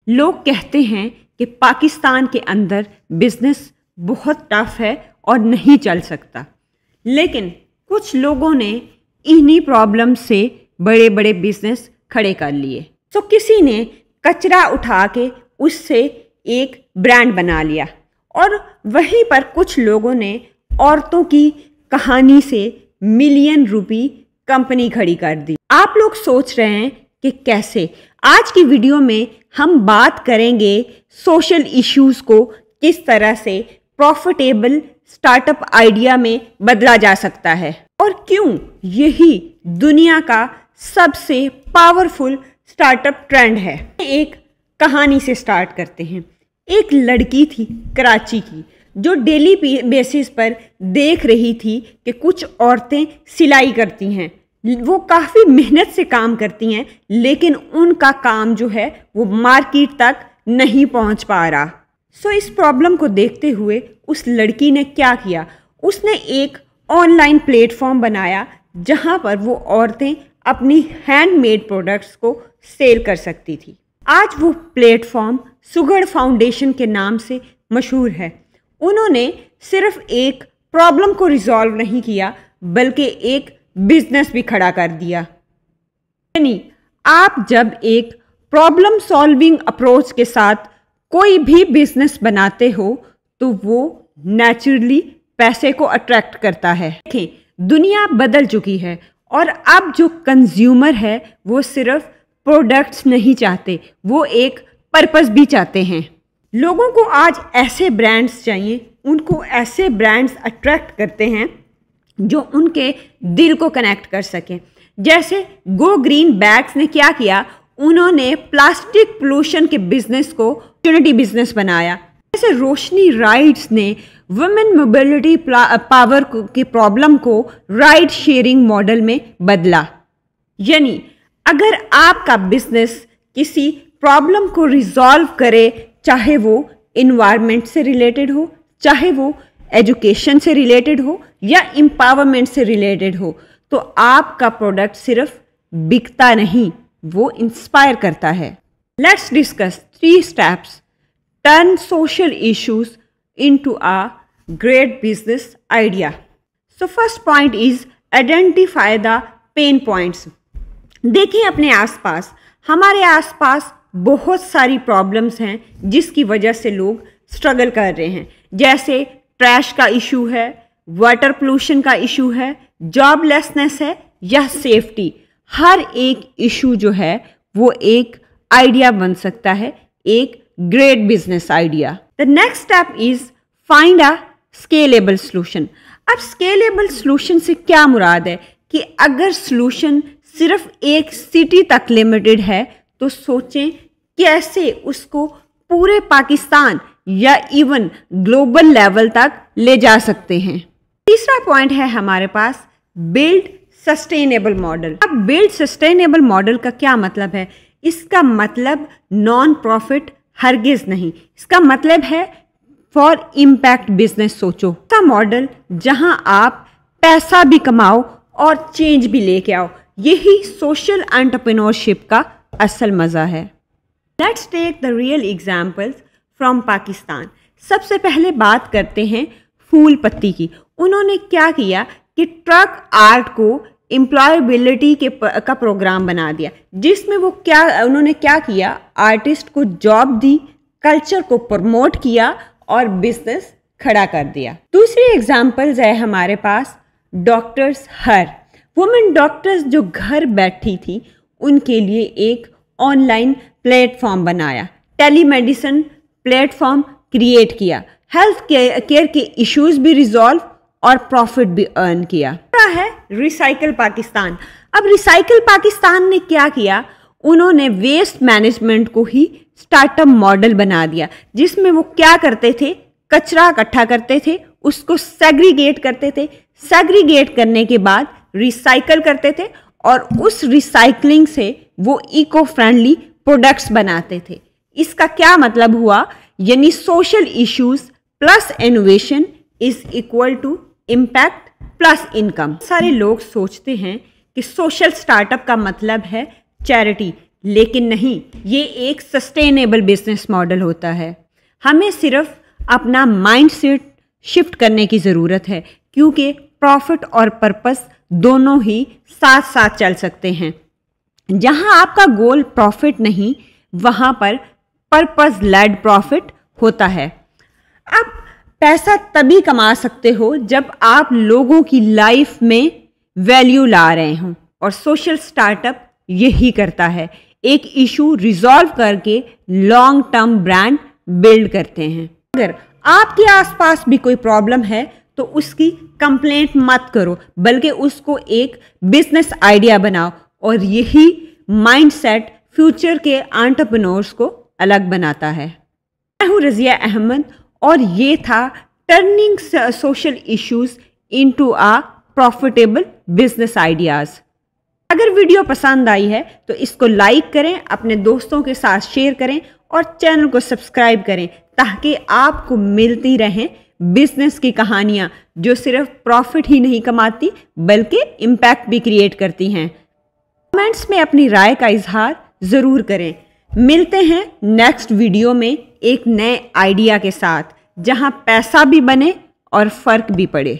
लोग कहते हैं कि पाकिस्तान के अंदर बिजनेस बहुत टफ है और नहीं चल सकता, लेकिन कुछ लोगों ने इन्हीं प्रॉब्लम से बड़े बड़े बिजनेस खड़े कर लिए। तो किसी ने कचरा उठा के उससे एक ब्रांड बना लिया और वहीं पर कुछ लोगों ने औरतों की कहानी से मिलियन रुपए कंपनी खड़ी कर दी। आप लोग सोच रहे हैं कि कैसे? आज की वीडियो में हम बात करेंगे सोशल इश्यूज को किस तरह से प्रॉफिटेबल स्टार्टअप आइडिया में बदला जा सकता है और क्यों यही दुनिया का सबसे पावरफुल स्टार्टअप ट्रेंड है। एक कहानी से स्टार्ट करते हैं। एक लड़की थी कराची की जो डेली बेसिस पर देख रही थी कि कुछ औरतें सिलाई करती हैं। वो काफ़ी मेहनत से काम करती हैं, लेकिन उनका काम जो है वो मार्केट तक नहीं पहुंच पा रहा। सो इस प्रॉब्लम को देखते हुए उस लड़की ने क्या किया, उसने एक ऑनलाइन प्लेटफॉर्म बनाया जहां पर वो औरतें अपनी हैंडमेड प्रोडक्ट्स को सेल कर सकती थी। आज वो प्लेटफॉर्म सुगढ़ फाउंडेशन के नाम से मशहूर है। उन्होंने सिर्फ एक प्रॉब्लम को रिजॉल्व नहीं किया, बल्कि एक बिजनेस भी खड़ा कर दिया। यानी आप जब एक प्रॉब्लम सॉल्विंग अप्रोच के साथ कोई भी बिजनेस बनाते हो तो वो नेचुरली पैसे को अट्रैक्ट करता है। देखें, दुनिया बदल चुकी है और अब जो कंज्यूमर है वो सिर्फ प्रोडक्ट्स नहीं चाहते, वो एक पर्पस भी चाहते हैं। लोगों को आज ऐसे ब्रांड्स चाहिए, उनको ऐसे ब्रांड्स अट्रैक्ट करते हैं जो उनके दिल को कनेक्ट कर सकें। जैसे गो ग्रीन बैग्स ने क्या किया, उन्होंने प्लास्टिक पोल्यूशन के बिजनेस को अपॉर्चुनिटी बिजनेस बनाया। जैसे रोशनी राइड्स ने वुमेन मोबिलिटी पावर की प्रॉब्लम को राइड शेयरिंग मॉडल में बदला। यानी अगर आपका बिजनेस किसी प्रॉब्लम को रिजॉल्व करे, चाहे वो इन्वायरमेंट से रिलेटेड हो, चाहे वो एजुकेशन से रिलेटेड हो या एम्पावरमेंट से रिलेटेड हो, तो आपका प्रोडक्ट सिर्फ बिकता नहीं, वो इंस्पायर करता है। Let's discuss 3 steps turn social issues into a great business idea. So first point is identify the pen points. देखिए अपने आसपास, हमारे आसपास बहुत सारी प्रॉब्लम्स हैं जिसकी वजह से लोग स्ट्रगल कर रहे हैं। जैसे ट्रैश का इशू है, वाटर पोल्यूशन का इशू है, जॉबलेसनेस है या सेफ्टी। हर एक इशू जो है वो एक आइडिया बन सकता है, एक great business idea. The next step is find a scalable solution. अब स्केलेबल सोल्यूशन से क्या मुराद है कि अगर सोल्यूशन सिर्फ एक सिटी तक लिमिटेड है तो सोचें कैसे उसको पूरे पाकिस्तान या इवन ग्लोबल लेवल तक ले जा सकते हैं। तीसरा पॉइंट है हमारे पास बिल्ड सस्टेनेबल मॉडल। अब बिल्ड सस्टेनेबल मॉडल का क्या मतलब है? इसका मतलब नॉन प्रॉफिट हरगिज नहीं, इसका मतलब है फॉर इम्पैक्ट बिजनेस सोचो। ऐसा मॉडल जहां आप पैसा भी कमाओ और चेंज भी लेके आओ, यही सोशल एंटरप्रेन्योरशिप का असल मजा है। Let's take the real examples from Pakistan. सबसे पहले बात करते हैं फूल पत्ती की। उन्होंने क्या किया कि ट्रक आर्ट को एम्प्लॉयबिलिटी का प्रोग्राम बना दिया, जिसमें उन्होंने क्या किया, आर्टिस्ट को जॉब दी, कल्चर को प्रमोट किया और बिजनेस खड़ा कर दिया। दूसरी एग्जाम्पल्स है हमारे पास डॉक्टर्स हर। वुमेन डॉक्टर्स जो घर बैठी थी उनके लिए एक ऑनलाइन प्लेटफॉर्म बनाया, टेलीमेडिसिन प्लेटफॉर्म क्रिएट किया, हेल्थ केयर के इश्यूज भी रिजॉल्व और प्रॉफिट भी अर्न किया। है रिसाइकल पाकिस्तान। अब रिसाइकल पाकिस्तान ने क्या किया, उन्होंने वेस्ट मैनेजमेंट को ही स्टार्टअप मॉडल बना दिया, जिसमें वो क्या करते थे, कचरा इकट्ठा करते थे, उसको सेग्रीगेट करते थे, सेग्रीगेट करने के बाद रिसाइकल करते थे और उस रिसाइकलिंग से वो इको फ्रेंडली प्रोडक्ट्स बनाते थे। इसका क्या मतलब हुआ, यानी social issues plus innovation is equal to impact plus income. सारे लोग सोचते हैं कि सोशल स्टार्टअप का मतलब है चैरिटी, लेकिन नहीं, ये एक सस्टेनेबल बिजनेस मॉडल होता है। हमें सिर्फ अपना माइंडसेट शिफ्ट करने की ज़रूरत है, क्योंकि प्रॉफिट और पर्पस दोनों ही साथ साथ चल सकते हैं। जहां आपका गोल प्रॉफिट नहीं, वहां पर पर्पस लेड प्रॉफिट होता है। आप पैसा तभी कमा सकते हो जब आप लोगों की लाइफ में वैल्यू ला रहे हो, और सोशल स्टार्टअप यही करता है। एक इशू रिजॉल्व करके लॉन्ग टर्म ब्रांड बिल्ड करते हैं। अगर आपके आसपास भी कोई प्रॉब्लम है तो उसकी कंप्लेंट मत करो, बल्कि उसको एक बिजनेस आइडिया बनाओ, और यही माइंडसेट फ्यूचर के एंटरप्रेन्योर्स को अलग बनाता है। मैं हूं रज़िया अहमद, और ये था turning social issues into a profitable business ideas. अगर वीडियो पसंद आई है तो इसको लाइक करें, अपने दोस्तों के साथ शेयर करें, और चैनल को सब्सक्राइब करें, ताकि आपको मिलती रहें बिजनेस की कहानियां जो सिर्फ प्रॉफिट ही नहीं कमाती बल्कि इम्पैक्ट भी क्रिएट करती हैं। कमेंट्स में अपनी राय का इजहार ज़रूर करें। मिलते हैं नेक्स्ट वीडियो में एक नए आइडिया के साथ, जहां पैसा भी बने और फर्क भी पड़े।